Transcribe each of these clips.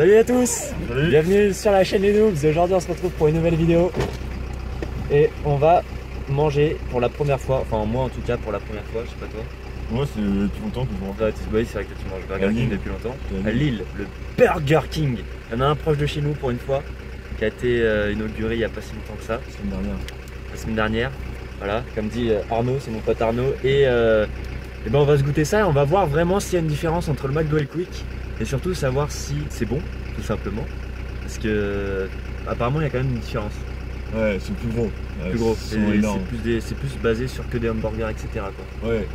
Salut à tous. Salut. Bienvenue sur la chaîne des Noobs. Aujourd'hui on se retrouve pour une nouvelle vidéo. Et on va manger pour la première fois, enfin moi en tout cas pour la première fois, je sais pas toi. Moi c'est depuis longtemps que je mange. Ouais, c'est vrai que tu manges Burger King depuis longtemps. À Lille, le Burger King. Il y en a un proche de chez nous pour une fois, qui a été inauguré il n'y a pas si longtemps que ça. La semaine dernière. Voilà, comme dit Arnaud, c'est mon pote Arnaud. Et ben on va se goûter ça et on va voir vraiment s'il y a une différence entre le McDo et le Quick. Et surtout savoir si c'est bon, tout simplement. Parce que apparemment il y a quand même une différence. Ouais, c'est plus gros. Plus gros. C'est C'est plus basé sur que des hamburgers, etc. quoi. Ouais,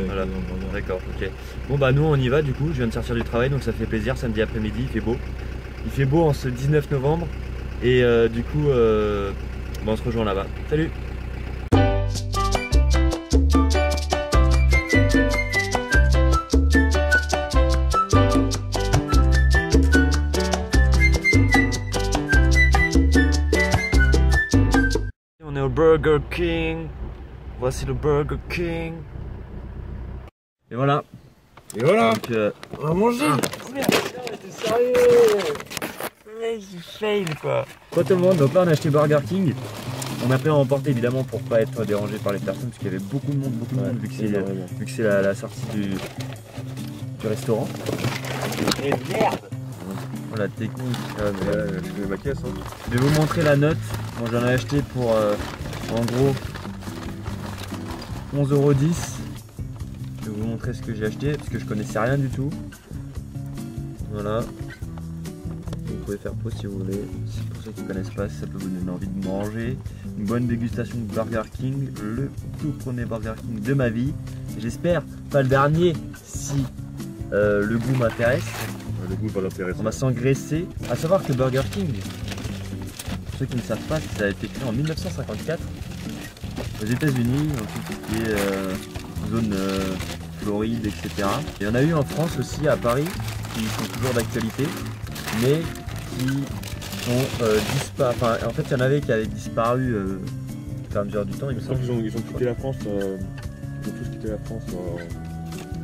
Voilà. D'accord, ok. Bon bah nous on y va du coup, je viens de sortir du travail donc ça fait plaisir, samedi après-midi, il fait beau. Il fait beau en ce 19 novembre et du coup bah, on se rejoint là-bas. Salut. On est au Burger King. Voici le Burger King. Et voilà. Et voilà. Donc, on va manger. Oh merde, t'es sérieux? Mais il fail quoi. Quoi tout le monde, donc là on a acheté Burger King. On a pris à emporter évidemment pour pas être dérangé par les personnes parce qu'il y avait beaucoup de monde vu que c'est la sortie du restaurant. Et merde. Voilà, technique. Ah mais là, je fais ma caisse. Hein. Je vais vous montrer la note. Bon, j'en ai acheté pour en gros 11,10 €. Je vais vous montrer ce que j'ai acheté parce que je connaissais rien du tout. Voilà. Vous pouvez faire pause si vous voulez. Pour ceux qui ne connaissent pas, si ça peut vous donner envie de manger. Une bonne dégustation de Burger King. Le tout premier Burger King de ma vie. J'espère pas le dernier si le goût m'intéresse. Le goût va l'intéresser. On va s'engraisser. À savoir que Burger King, pour ceux qui ne savent pas, ça a été créé en 1954 aux États-Unis, dans tout ce qui est zone Floride, etc. Il y en a eu en France aussi, à Paris, qui sont toujours d'actualité, mais qui ont disparu. Enfin, en fait, il y en avait qui avaient disparu au fur et à mesure du temps. Il me semble qu'ils ont quitté la France. Ils ont tous quitté la France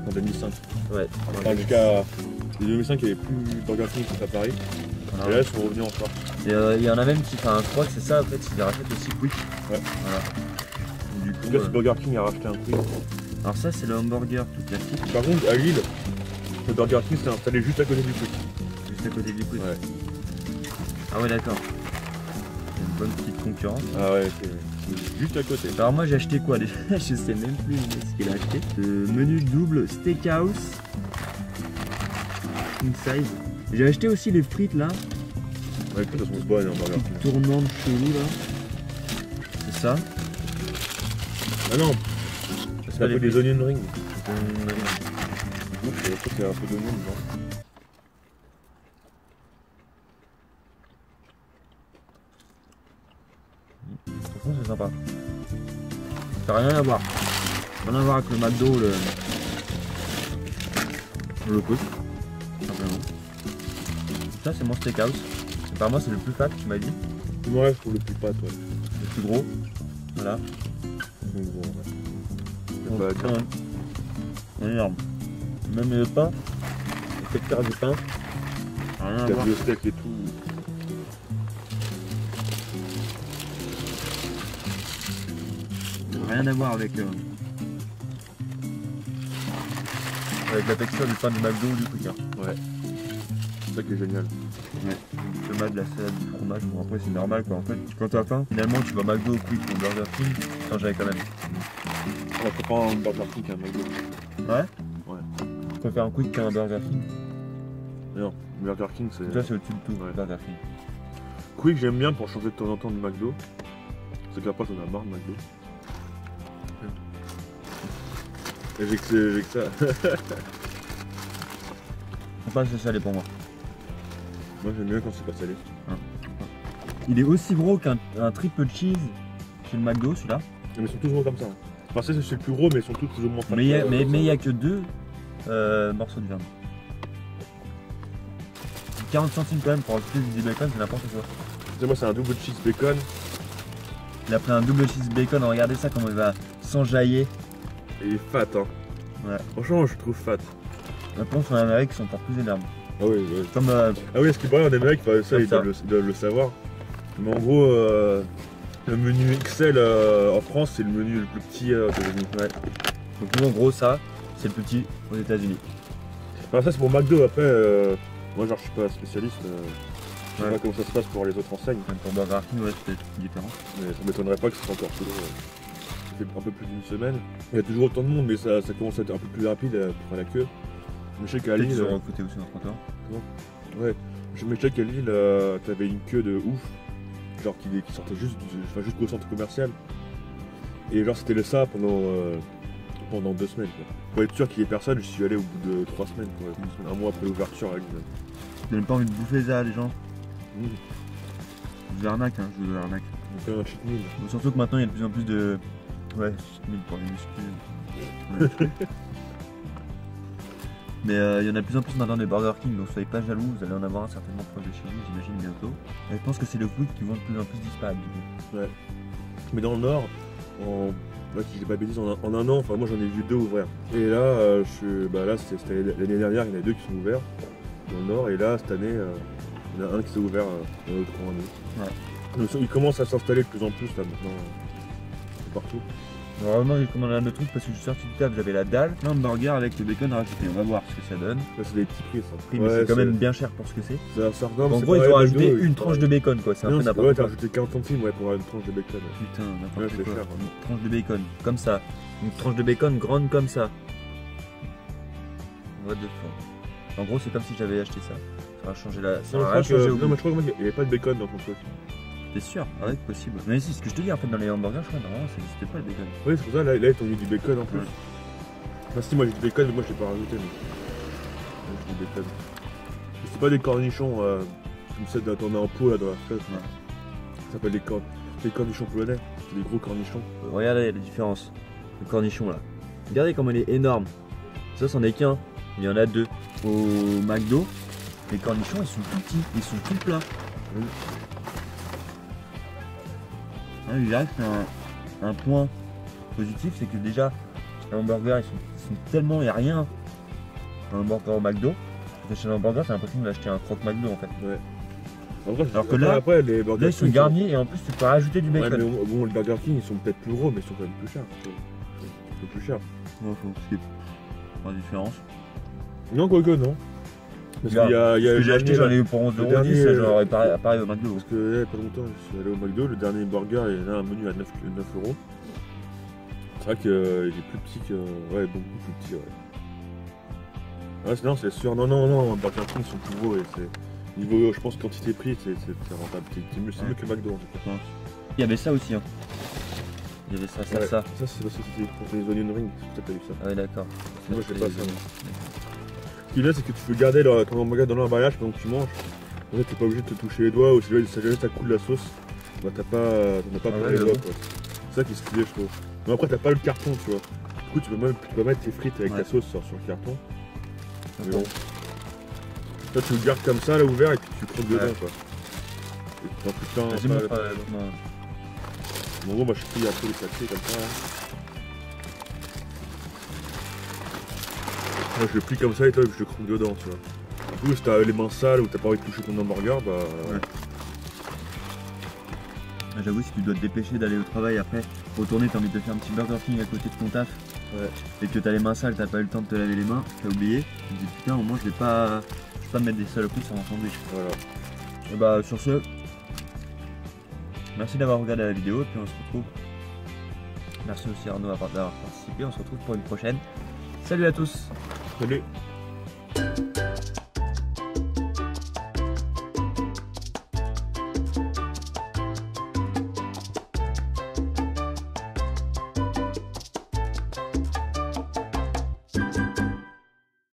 en 2005. Ouais. Enfin, jusqu'à 2005, il n'y avait plus Burger King qui était à Paris. Voilà. Et là, ils sont revenus en France. Et il y en a même qui, enfin, je crois que c'est ça, en fait, ils rachètent aussi Quick. Ouais. Voilà. Du En coup, tout cas, si Burger King a racheté un Quick. alors ça, c'est le hamburger tout classique. Par contre, à Lille, le Burger King s'est installé juste à côté du Quick. Juste à côté du Quick. Ouais. Ah ouais, d'accord. C'est une bonne petite concurrence. Ah ouais, c'est juste à côté. Alors moi j'ai acheté quoi déjà? Je sais même plus ce qu'il a acheté. Le menu double steakhouse king size. J'ai acheté aussi les frites là, Ouais, écoute, elles sont bonnes en Burger King. tournantes chelou là. C'est ça. Ah non, c'est un peu des onion rings. Euh, Je crois que c'est un peu d'oignon dedans. Franchement c'est sympa. Ça n'a rien à voir. Rien à voir avec le McDo ou le Quick. Simplement. Ça c'est mon steakhouse. Par moi c'est le plus fat, tu m'as dit. Ouais, je trouve le plus pâte, ouais. Le plus gros. Voilà. Donc, bon, ouais. Donc, Bah, énorme. Même le pain, le fait de faire du pain, rien à t'as voir. vu le steak et tout. Rien à voir avec la texture du pain du McDo ou du Quick. Hein. Ouais. C'est ça qui est génial. Ouais. Du tomate, de la salade, du fromage, bon après c'est normal quoi. En fait, quand t'as faim, finalement tu vas McDo, Quick ou Burger King, t'en j'avais quand même. On préfère un Burger King qu'un McDo. Ouais. Ouais. Tu préfères un Quick qu'un Burger King? Non, Burger King c'est. Toi c'est au-dessus de tout, Ouais. Burger King. Quick j'aime bien pour changer de temps en temps de McDo. C'est qu'après on a marre de McDo. Et j'ai que ça. Faut pas se salé pour moi. Moi j'aime bien quand c'est pas salé. Il est aussi gros qu'un triple cheese chez le McDo celui-là. Mais ils sont tous gros comme ça. Hein. Enfin c'est le plus gros mais ils sont tous plus ou moins. Mais il n'y a que 2 morceaux de viande. 40 centimes quand même pour plus du bacon, c'est n'importe quoi. Moi c'est un double cheese bacon. Il a pris un double cheese bacon, regardez ça comment il va s'enjailler. Et il est fat hein. Ouais. Franchement je trouve fat. La ponce en Amérique sont encore plus énormes. Ah oui, oui. Comme Ah oui, ce qui paraît, des mecs, ça, Comme ils ça. doivent le savoir. Mais en gros, le menu XL en France, c'est le menu le plus petit aux États-Unis. ouais. Donc nous en gros ça, c'est le petit aux États-Unis. Enfin, ça, c'est pour McDo. Après, moi, genre, je suis pas spécialiste. Je sais Ouais. pas comment ça se passe pour les autres enseignes. Même pour Burger King, ouais, c'est peut-être différent. Mais ça m'étonnerait pas que ce soit encore plus long. Ça fait un peu plus d'une semaine. Il y a toujours autant de monde, mais ça commence à être un peu plus rapide pour faire la queue. Mais je sais qu'à Peut-être Lille, qu'ils ont recruté aussi notre encore. ouais, je me sais qu'à Lille, t'avais une queue de ouf, genre qui sortait juste jusqu'au centre commercial. Et genre c'était ça pendant 2 semaines. Quoi. Pour être sûr qu'il y ait personne, je suis allé au bout de 3 semaines, quoi. 1 semaine, un mois après l'ouverture à Lille. Vous n'avez pas envie de bouffer ça, les gens? Mmh. Je vous arnaque, hein, je vous arnaque. On fait un cheat meal. Bon, surtout que maintenant il y a de plus en plus de. Ouais, cheat meal pour les muscles. Ouais. Mais il y en a de plus en plus maintenant des Burger King, donc soyez pas jaloux, vous allez en avoir un certainement proche de chez vous, j'imagine bientôt. Et je pense que c'est le quick qui vont de plus en plus disparaître du coup. Ouais. Mais dans le Nord, si je dis pas de bêtises, en un an, enfin moi j'en ai vu 2 ouvrir. Et là, là c'était l'année dernière, il y en a 2 qui sont ouverts dans le Nord, et là cette année, il y en a un qui s'est ouvert dans l'autre coin. Ouais. Donc, il commence à s'installer de plus en plus là maintenant, partout. Alors, vraiment, j'ai commandé un autre truc parce que je suis sorti du table, j'avais la dalle, un hamburger avec le bacon rajouté. On va voir ce que ça donne. Là c'est des petits prix ça. Prix, mais c'est quand même bien cher pour ce que c'est. Ça ressemble, En c'est gros, ils pareil ont à rajouté McDo, une tranche de bacon quoi, c'est un Non, peu ouais, n'importe t'as quoi. rajouté 40 centimes pour une tranche de bacon. Putain, Ouais, n'importe c'est quoi. cher. Une tranche de bacon, comme ça. Une tranche de bacon grande comme ça. What the fuck. En gros, c'est comme si j'avais acheté ça. Ça va changer la. Ça Non, va je rien crois changer que, au non, goût. mais je crois qu'il n'y avait pas de bacon dans ton truc. T'es sûr? Ah ouais, possible. Mais si, ce que je te dis en fait dans les hamburgers, je crois normalement ça n'existait pas le bacon. Oui, c'est pour ça, là ils t'ont mis du bacon en plus. Ouais. Enfin, si, moi j'ai du bacon, mais moi je l'ai pas rajouté. Mais... Moi, j'ai du bacon. Et c'est pas des cornichons comme celles d'en en pot là dans la fraise. Ouais. Ça s'appelle des cornichons polonais. C'est des gros cornichons. Regardez la différence. Le cornichon là. Regardez comme il est énorme. Ça, c'en est qu'un. Il y en a 2. Au McDo, les cornichons ils sont tout petits, ils sont tout plats. Oui. Hein, là, c'est un point positif, c'est que déjà, les hamburgers ils sont tellement, il n'y a rien. Un hamburger au McDo, tu fais chez un hamburger, t'as l'impression d'acheter un croque McDo en fait. Ouais. Après, Alors que là, après, les Burger Là, ils sont King, garnis et en plus, tu peux rajouter du Ouais, bacon. mais bon, les Burger King ils sont peut-être plus gros, mais ils sont quand même plus chers. Un peu plus chers. Ouais, faut skip. Pas de différence. Non, quoique, non. Parce Regarde, qu'il y a ce que le j'ai acheté, dernier, j'en ai eu pour 11 le €, dernier, j'aurais pareil au McDo. Parce que il y a pas longtemps, je suis allé au McDo, le dernier burger, il y en a un menu à 9 €. C'est vrai qu'il est plus petit que. Ouais, beaucoup plus petit, ouais. Ouais, non, c'est sûr. Non, Burger King sont plus gros et c'est. Niveau, je pense, quantité-prix, c'est rentable. C'est mieux que McDo en tout cas. Il y avait ça aussi. Hein. Il y avait ça. Ouais, ça, c'est parce que c'était pour les onion rings, c'est pour ça que t'as eu ça. Ah ouais, d'accord. Moi, je fais pas ça. Ce qui est bien, c'est que tu peux garder ton hamburger dans l'emballage pendant que tu manges. En fait, t'es pas obligé de te toucher les doigts ou si jamais ça coule la sauce, bah t'en as pas pour les doigts, quoi. C'est ça qui est stylé, je trouve. Mais après, t'as pas le carton, tu vois. Du coup, tu peux mettre tes frites avec ta sauce sur le carton. Mais bon. Toi, tu le gardes comme ça, là, ouvert, et puis tu croques dedans, quoi. Et t'en fous plein. Vas-y, montre. Bon, moi, je prie un peu les sachets comme ça. Moi, je le plie comme ça et toi, je le croque dedans, tu vois. Du coup, si t'as les mains sales ou t'as pas envie de toucher ton hamburger, bah. Ouais. J'avoue, si tu dois te dépêcher d'aller au travail après, retourner, t'as envie de te faire un petit Burger King à côté de ton taf, et que t'as les mains sales, t'as pas eu le temps de te laver les mains, t'as oublié, tu te dis putain, au moins je vais pas me mettre des saloperies sur mon sandwich. Voilà. Et bah, sur ce, merci d'avoir regardé la vidéo, et puis on se retrouve. Merci aussi Arnaud d'avoir participé, on se retrouve pour une prochaine. Salut à tous! Salut!